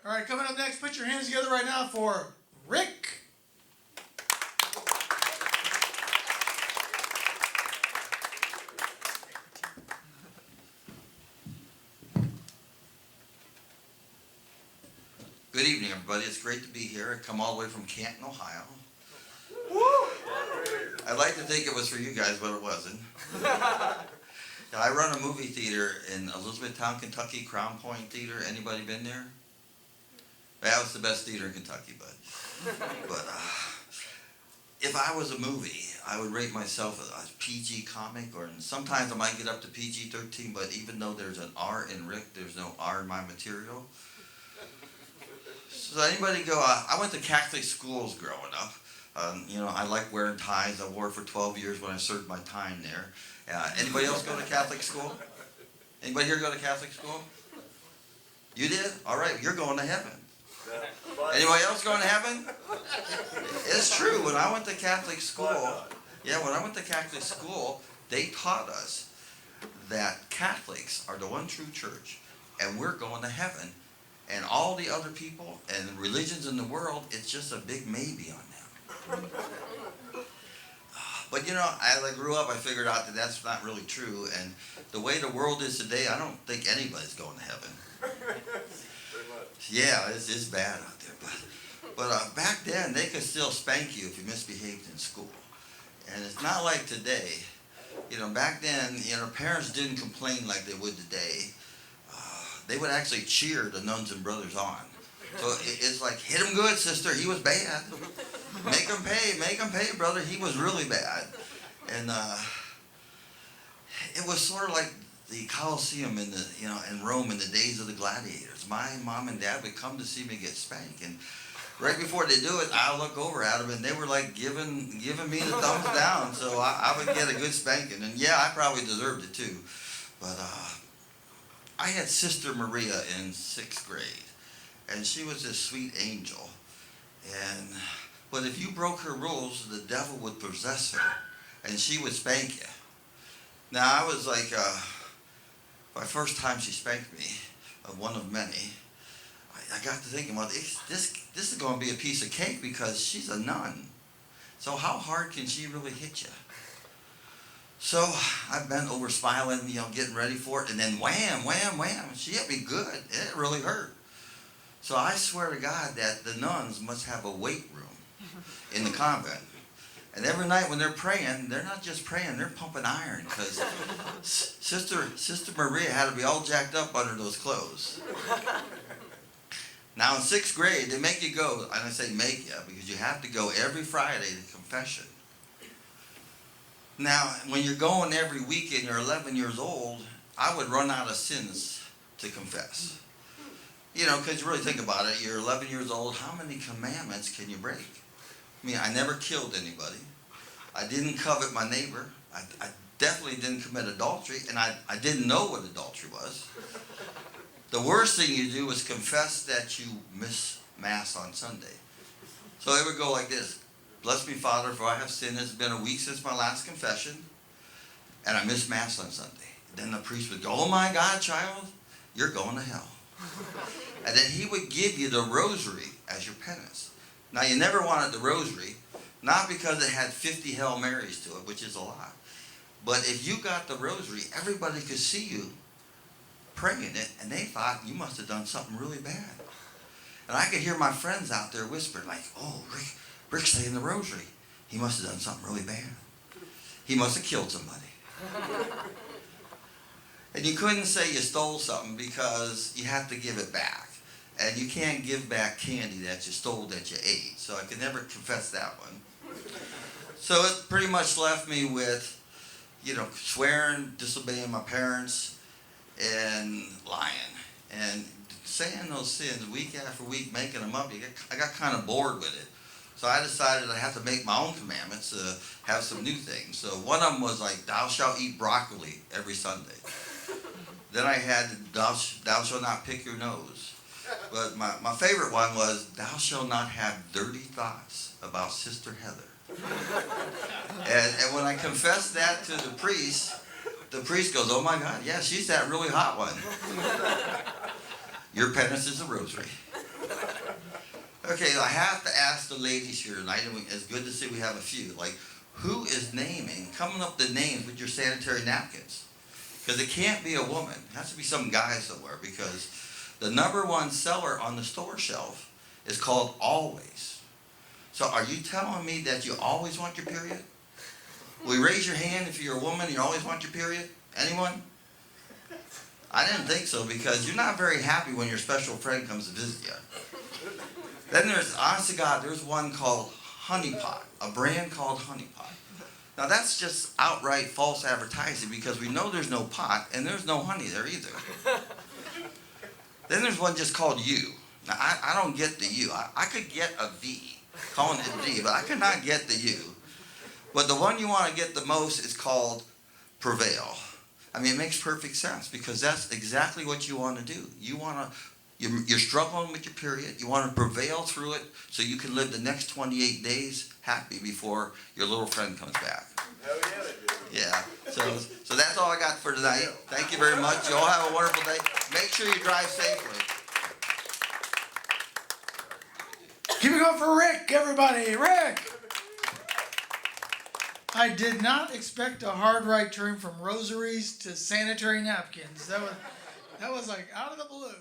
All right, coming up next, put your hands together right now for Rick. Good evening, everybody. It's great to be here. I come all the way from Canton, Ohio. I'd like to think it was for you guys, but it wasn't. I run a movie theater in Elizabethtown, Kentucky, Crown Point Theater. Anybody been there? That was the best theater in Kentucky, but if I was a movie, I would rate myself a PG comic, or sometimes I might get up to PG-13, but even though there's an R in Rick, there's no R in my material. So anybody go, I went to Catholic schools growing up. I like wearing ties. I wore it for 12 years when I served my time there. Anybody else go to Catholic school? Anybody here go to Catholic school? You did? All right, you're going to heaven. Anybody else going to heaven? It's true. When I went to Catholic school, they taught us that Catholics are the one true church, and we're going to heaven. And all the other people and religions in the world, it's just a big maybe on them. But as I grew up, I figured out that that's not really true. And the way the world is today, I don't think anybody's going to heaven. Yeah, it's bad out there. But back then, they could still spank you if you misbehaved in school. And it's not like today. Back then, parents didn't complain like they would today. They would actually cheer the nuns and brothers on. So it's like, hit him good, sister. He was bad. Make him pay, brother. He was really bad. And it was sort of like the Colosseum in Rome in the days of the gladiators. My mom and dad would come to see me get spanked, and right before they do it, I look over at them, and they were like giving me the thumbs down. So I would get a good spanking, and yeah, I probably deserved it too. But I had Sister Maria in 6th grade, and she was this sweet angel. But if you broke her rules, the devil would possess her, and she would spank you. Now, I was like, my first time she spanked me, one of many, I got to thinking, well, this is going to be a piece of cake because she's a nun. So how hard can she really hit you? So I bent over smiling, getting ready for it, and then wham, wham, wham. She hit me good, and it really hurt. So I swear to God that the nuns must have a weight room in the convent. And every night when they're praying, they're not just praying, they're pumping iron, because Sister Maria had to be all jacked up under those clothes. Now in 6th grade, they make you go, and I say make you, because you have to go every Friday to confession. Now, when you're going every week and you're 11 years old, I would run out of sins to confess. Because you really think about it, you're 11 years old, how many commandments can you break? I mean, I never killed anybody. I didn't covet my neighbor. I definitely didn't commit adultery, and I didn't know what adultery was. The worst thing you do is confess that you miss Mass on Sunday. So it would go like this. Bless me, Father, for I have sinned. It's been a week since my last confession, and I missed Mass on Sunday. Then the priest would go, oh my God, child, you're going to hell. And then he would give you the rosary as your penance. Now, you never wanted the rosary, not because it had 50 Hail Marys to it, which is a lot. But if you got the rosary, everybody could see you praying it, and they thought you must have done something really bad. And I could hear my friends out there whispering, like, oh, Rick's saying the rosary. He must have done something really bad. He must have killed somebody. And you couldn't say you stole something because you have to give it back. And you can't give back candy that you stole that you ate. So I could never confess that one. So it pretty much left me with, swearing, disobeying my parents, and lying. And saying those sins week after week, making them up, I got kind of bored with it. So I decided I have to make my own commandments, have some new things. So one of them was like, thou shalt eat broccoli every Sunday. Then I had, thou shalt not pick your nose. But my favorite one was, thou shalt not have dirty thoughts about Sister Heather. And when I confessed that to the priest goes, oh my God, yeah, she's that really hot one. Your penance is a rosary. Okay, I have to ask the ladies here tonight, and it's good to see we have a few. Like, who is coming up with the names with your sanitary napkins? Because it can't be a woman. It has to be some guy somewhere, because the #1 seller on the store shelf is called Always. So are you telling me that you always want your period? Will you raise your hand if you're a woman and you always want your period? Anyone? I didn't think so, because you're not very happy when your special friend comes to visit you. Then there's, honest to God, there's one called Honey Pot, a brand called Honey Pot. Now that's just outright false advertising, because we know there's no pot and there's no honey there either. Then there's one just called You. Now I don't get the U. I could get a V, calling it V, but I could not get the U. But the one you want to get the most is called Prevail. I mean, it makes perfect sense, because that's exactly what you want to do. You're struggling with your period. You want to prevail through it so you can live the next 28 days happy before your little friend comes back. Hell yeah, they do. Yeah. So that's all I got for tonight. Thank you very much. You all have a wonderful day. Make sure you drive safely. Keep it going for Rick, everybody. Rick! I did not expect a hard right turn from rosaries to sanitary napkins. That was like out of the blue.